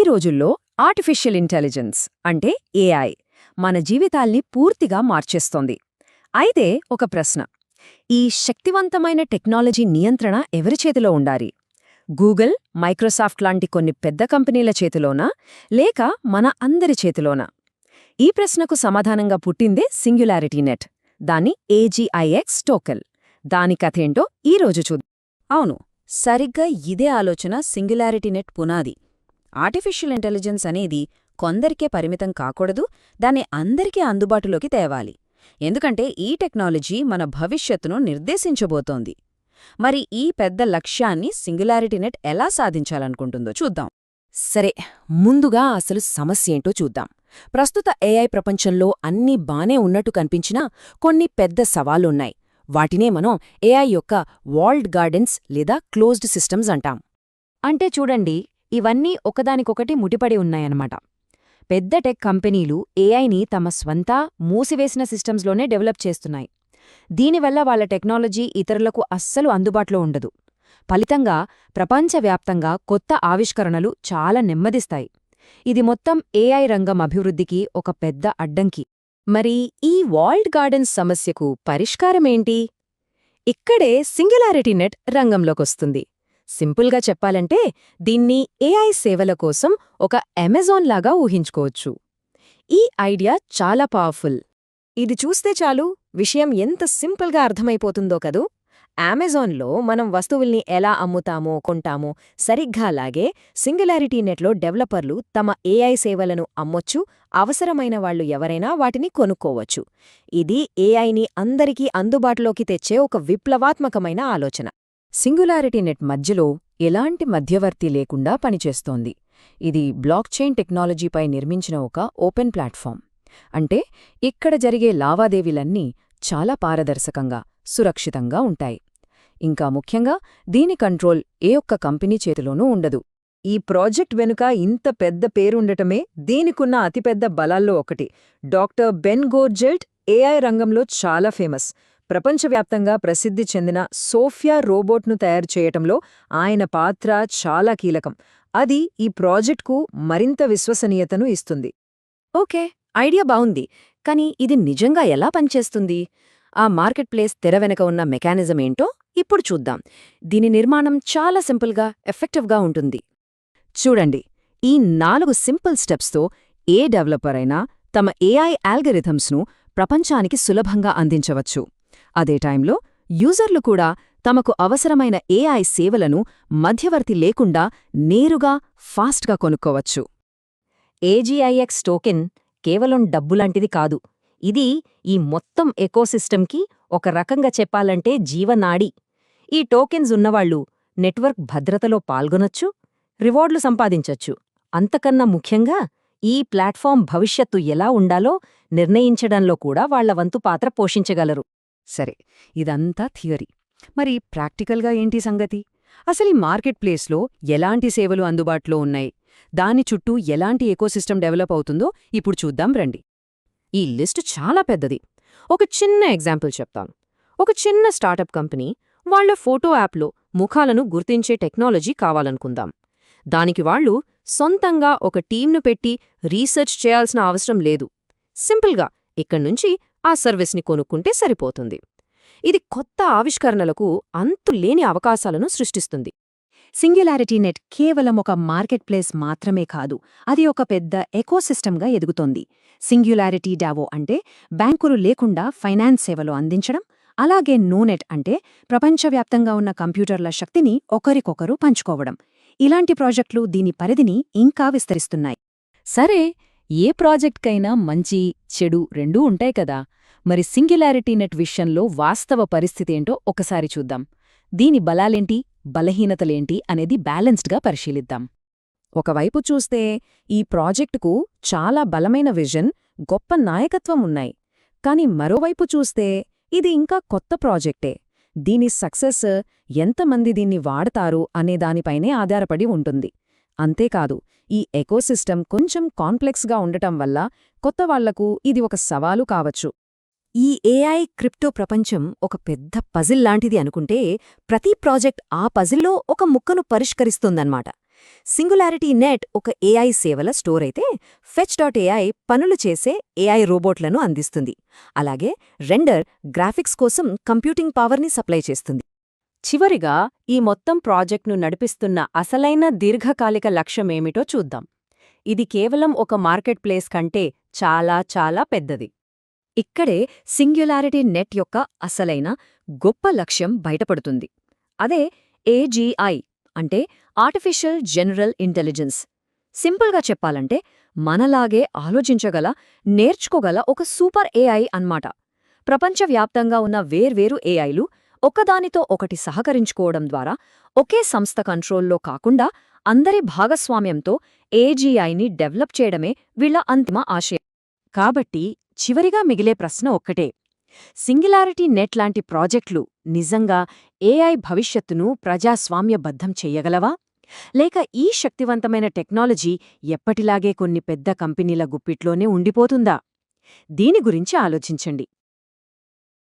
రోజుల్లో artificial intelligence అంటే AI మన జీవితాల్ని పూర్తిగా మార్చేస్తోంది. అయితే ఒక ప్రశ్న, ఈ శక్తివంతమైన టెక్నాలజీ నియంత్రణ ఎవరి చేతిలో ఉండాలి? గూగుల్, మైక్రోసాఫ్ట్ లాంటి కొన్ని పెద్ద కంపెనీల చేతిలోనా, లేక మన అందరి చేతిలోనా? ఈ ప్రశ్నకు సమాధానంగా పుట్టిందే సింగ్యులారిటీ నెట్, దాన్ని AGIX టోకెన్. దాని కథేంటో ఈరోజు చూద్దాం. అవును, సరిగ్గా ఇదే ఆలోచన సింగ్యులారిటీ నెట్ పునాది. ఆర్టిఫిషియల్ ఇంటెలిజెన్స్ అనేది కొందరికే పరిమితం కాకూడదు, దాన్ని అందరికీ అందుబాటులోకి తేవాలి. ఎందుకంటే ఈ టెక్నాలజీ మన భవిష్యత్తును నిర్దేశించబోతోంది. మరి ఈ పెద్ద లక్ష్యాన్ని సింగ్యులారిటీ నెట్ ఎలా సాధించాలనుకుంటుందో చూద్దాం. సరే, ముందుగా అసలు సమస్యేంటో చూద్దాం. ప్రస్తుత ఏఐ ప్రపంచంలో అన్నీ బానే ఉన్నట్టు కనిపించినా కొన్ని పెద్ద సవాళ్లున్నాయి. వాటినే మనం ఏఐ యొక్క వాల్డ్ గార్డెన్స్ లేదా క్లోజ్డ్ సిస్టమ్స్ అంటాం. అంటే చూడండి, ఇవన్నీ ఒకదానికొకటి ముడిపడి ఉన్నాయన్నమాట. పెద్ద టెక్ కంపెనీలు ఏఐని తమ స్వంత మూసివేసిన సిస్టమ్స్లోనే డెవలప్ చేస్తున్నాయి. దీనివల్ల వాళ్ళ టెక్నాలజీ ఇతరులకు అస్సలు అందుబాటులో ఉండదు. ఫలితంగా ప్రపంచవ్యాప్తంగా కొత్త ఆవిష్కరణలు చాలా నెమ్మదిస్తాయి. ఇది మొత్తం ఏఐ రంగం అభివృద్ధికి ఒక పెద్ద అడ్డంకి. మరి ఈ వాల్డ్ గార్డెన్స్ సమస్యకు పరిష్కారమేంటి? ఇక్కడే సింగ్యులారిటీ నెట్ రంగంలోకొస్తుంది. సింపుల్గా చెప్పాలంటే దీన్ని ఏఐ సేవల కోసం ఒక అమెజాన్ లాగా ఊహించుకోవచ్చు. ఈ ఐడియా చాలా పవర్ఫుల్. ఇది చూస్తే చాలు విషయం ఎంత సింపుల్గా అర్థమైపోతుందో కదూ. అమెజాన్లో మనం వస్తువుల్ని ఎలా అమ్ముతామో కొంటామో సరిగ్గా అలాగే సింగ్యులారిటీ నెట్లో డెవలపర్లు తమ ఏఐ సేవలను అమ్మొచ్చు, అవసరమైన వాళ్లు ఎవరైనా వాటిని కొనుక్కోవచ్చు. ఇది ఏఐని అందరికీ అందుబాటులోకి తెచ్చే ఒక విప్లవాత్మకమైన ఆలోచన. సింగ్యులారిటీ నెట్ మధ్యలో ఎలాంటి మధ్యవర్తి లేకుండా పనిచేస్తోంది. ఇది బ్లాక్చైన్ టెక్నాలజీపై నిర్మించిన ఒక ఓపెన్ ప్లాట్ఫామ్. అంటే ఇక్కడ జరిగే లావాదేవీలన్నీ చాలా పారదర్శకంగా, సురక్షితంగా ఉంటాయి. ఇంకా ముఖ్యంగా దీని కంట్రోల్ ఏ ఒక్క కంపెనీ చేతిలోనూ ఉండదు. ఈ ప్రాజెక్ట్ వెనుక ఇంత పెద్ద పేరుండటమే దీనికున్న అతిపెద్ద బలాల్లో ఒకటి. డాక్టర్ బెన్ గోర్జెల్ట్ ఏఐ రంగంలో చాలా ఫేమస్. ప్రపంచవ్యాప్తంగా ప్రసిద్ధి చెందిన సోఫియా రోబోట్ను తయారు చేయటంలో ఆయన పాత్ర చాలా కీలకం. అది ఈ ప్రాజెక్ట్కు మరింత విశ్వసనీయతను ఇస్తుంది. ఓకే, ఐడియా బావుంది, కానీ ఇది నిజంగా ఎలా పనిచేస్తుంది? ఆ మార్కెట్ ప్లేస్ తెర వెనక ఉన్న మెకానిజం ఏంటో ఇప్పుడు చూద్దాం. దీని నిర్మాణం చాలా సింపుల్గా, ఎఫెక్టివ్గా ఉంటుంది. చూడండి, ఈ 4 సింపుల్ స్టెప్స్తో ఏ డెవలపర్ అయినా తమ ఏఐ ఆల్గరిథమ్స్ను ప్రపంచానికి సులభంగా అందించవచ్చు. అదే టైంలో యూజర్లు కూడా తమకు అవసరమైన ఏఐ సేవలను మధ్యవర్తి లేకుండా నేరుగా, ఫాస్ట్గా కొనుక్కోవచ్చు. AGIX టోకెన్ కేవలం డబ్బులాంటిది కాదు. ఇది ఈ మొత్తం ఎకోసిస్టమ్కి ఒక రకంగా చెప్పాలంటే జీవనాడి. ఈ టోకెన్స్ ఉన్నవాళ్లు నెట్వర్క్ భద్రతలో పాల్గొనొచ్చు, రివార్డులు సంపాదించొచ్చు. అంతకన్నా ముఖ్యంగా ఈ ప్లాట్ఫామ్ భవిష్యత్తు ఎలా ఉండాలో నిర్ణయించడంలో కూడా వాళ్ల వంతు పాత్ర పోషించగలరు. సరే, ఇదంతా థియరీ. మరి ప్రాక్టికల్గా ఏంటి సంగతి? అసలు ఈ మార్కెట్ ప్లేస్లో ఎలాంటి సేవలు అందుబాటులో ఉన్నాయి, దాని చుట్టూ ఎలాంటి ఎకోసిస్టమ్ డెవలప్ అవుతుందో ఇప్పుడు చూద్దాం రండి. ఈ లిస్టు చాలా పెద్దది. ఒక చిన్న ఎగ్జాంపుల్ చెప్తాను. ఒక చిన్న స్టార్టప్ కంపెనీ వాళ్ల ఫోటో యాప్లో ముఖాలను గుర్తించే టెక్నాలజీ కావాలనుకుందాం. దానికి వాళ్లు సొంతంగా ఒక టీంను పెట్టి రీసెర్చ్ చేయాల్సిన అవసరం లేదు. సింపుల్గా ఇక్కడ్నుంచి ఆ సర్వీస్ని కొనుక్కుంటే సరిపోతుంది. ఇది కొత్త ఆవిష్కరణలకు అంతులేని అవకాశాలను సృష్టిస్తుంది. సింగ్యులారిటీ నెట్ కేవలం ఒక మార్కెట్ ప్లేస్ మాత్రమే కాదు, అది ఒక పెద్ద ఎకోసిస్టమ్గా ఎదుగుతోంది. సింగ్యులారిటీ డావో అంటే బ్యాంకులు లేకుండా ఫైనాన్స్ సేవలు అందించడం, అలాగే నోనెట్ అంటే ప్రపంచవ్యాప్తంగా ఉన్న కంప్యూటర్ల శక్తిని ఒకరికొకరు పంచుకోవడం. ఇలాంటి ప్రాజెక్టులు దీని పరిధిని ఇంకా విస్తరిస్తున్నాయి. సరే, ఏ ప్రాజెక్ట్కైనా మంచి, చెడు రెండూ ఉంటాయి కదా. మరి సింగ్యులారిటీ నెట్ విషయంలో వాస్తవ పరిస్థితేంటో ఒకసారి చూద్దాం. దీని బలాలేంటి, బలహీనతలేంటి అనేది బ్యాలెన్స్డ్గా పరిశీలిద్దాం. ఒకవైపు చూస్తే ఈ ప్రాజెక్టుకు చాలా బలమైన విజన్, గొప్ప నాయకత్వం ఉన్నాయి. కాని మరోవైపు చూస్తే ఇది ఇంకా కొత్త ప్రాజెక్టే. దీని సక్సెస్ ఎంతమంది దీన్ని వాడతారు అనేదానిపైనే ఆధారపడి ఉంటుంది. అంతేకాదు, ఈ ఎకోసిస్టమ్ కొంచెం కాంప్లెక్స్గా ఉండటం వల్ల కొత్తవాళ్లకు ఇది ఒక సవాలు కావచ్చు. ఈ ఏఐ క్రిప్టో ప్రపంచం ఒక పెద్ద పజిల్ లాంటిది అనుకుంటే, ప్రతి ప్రాజెక్ట్ ఆ పజిల్లో ఒక ముక్కను పరిష్కరిస్తుందన్నమాట. సింగులారిటీ నెట్ ఒక ఏఐ సేవల స్టోర్ అయితే ఫెచ్.ai పనులు చేసే ఏఐ రోబోట్లను అందిస్తుంది. అలాగే రెండర్ గ్రాఫిక్స్ కోసం కంప్యూటింగ్ పవర్ని సప్లై చేస్తుంది. చివరిగా ఈ మొత్తం ప్రాజెక్ట్ను నడిపిస్తున్న అసలైన దీర్ఘకాలిక లక్ష్యమేమిటో చూద్దాం. ఇది కేవలం ఒక మార్కెట్ ప్లేస్ కంటే చాలా చాలా పెద్దది. ఇక్కడే సింగ్యులారిటీ నెట్ యొక్క అసలైన గొప్ప లక్ష్యం బయటపడుతుంది. అదే ఏజీఐ అంటే ఆర్టిఫిషియల్ జనరల్ ఇంటెలిజెన్స్. సింపుల్గా చెప్పాలంటే మనలాగే ఆలోచించగల, నేర్చుకోగల ఒక సూపర్ ఏఐ అన్మాట. ప్రపంచవ్యాప్తంగా ఉన్న వేర్వేరు ఏఐలు ఒకదానితో ఒకటి సహకరించుకోవడం ద్వారా ఒకే సంస్థ కంట్రోల్లో కాకుండా అందరి భాగస్వామ్యంతో ఏజీఐని డెవలప్ చేయడమే వీళ్ల అంతిమ ఆశయం. కాబట్టి చివరిగా మిగిలే ప్రశ్న ఒక్కటే: సింగులారిటీ నెట్ లాంటి ప్రాజెక్టులు నిజంగా ఏఐ భవిష్యత్తును ప్రజాస్వామ్యబద్ధం చెయ్యగలవా? లేక ఈ శక్తివంతమైన టెక్నాలజీ ఎప్పటిలాగే కొన్ని పెద్ద కంపెనీల గుప్పిట్లోనే ఉండిపోతుందా? దీని గురించి ఆలోచించండి.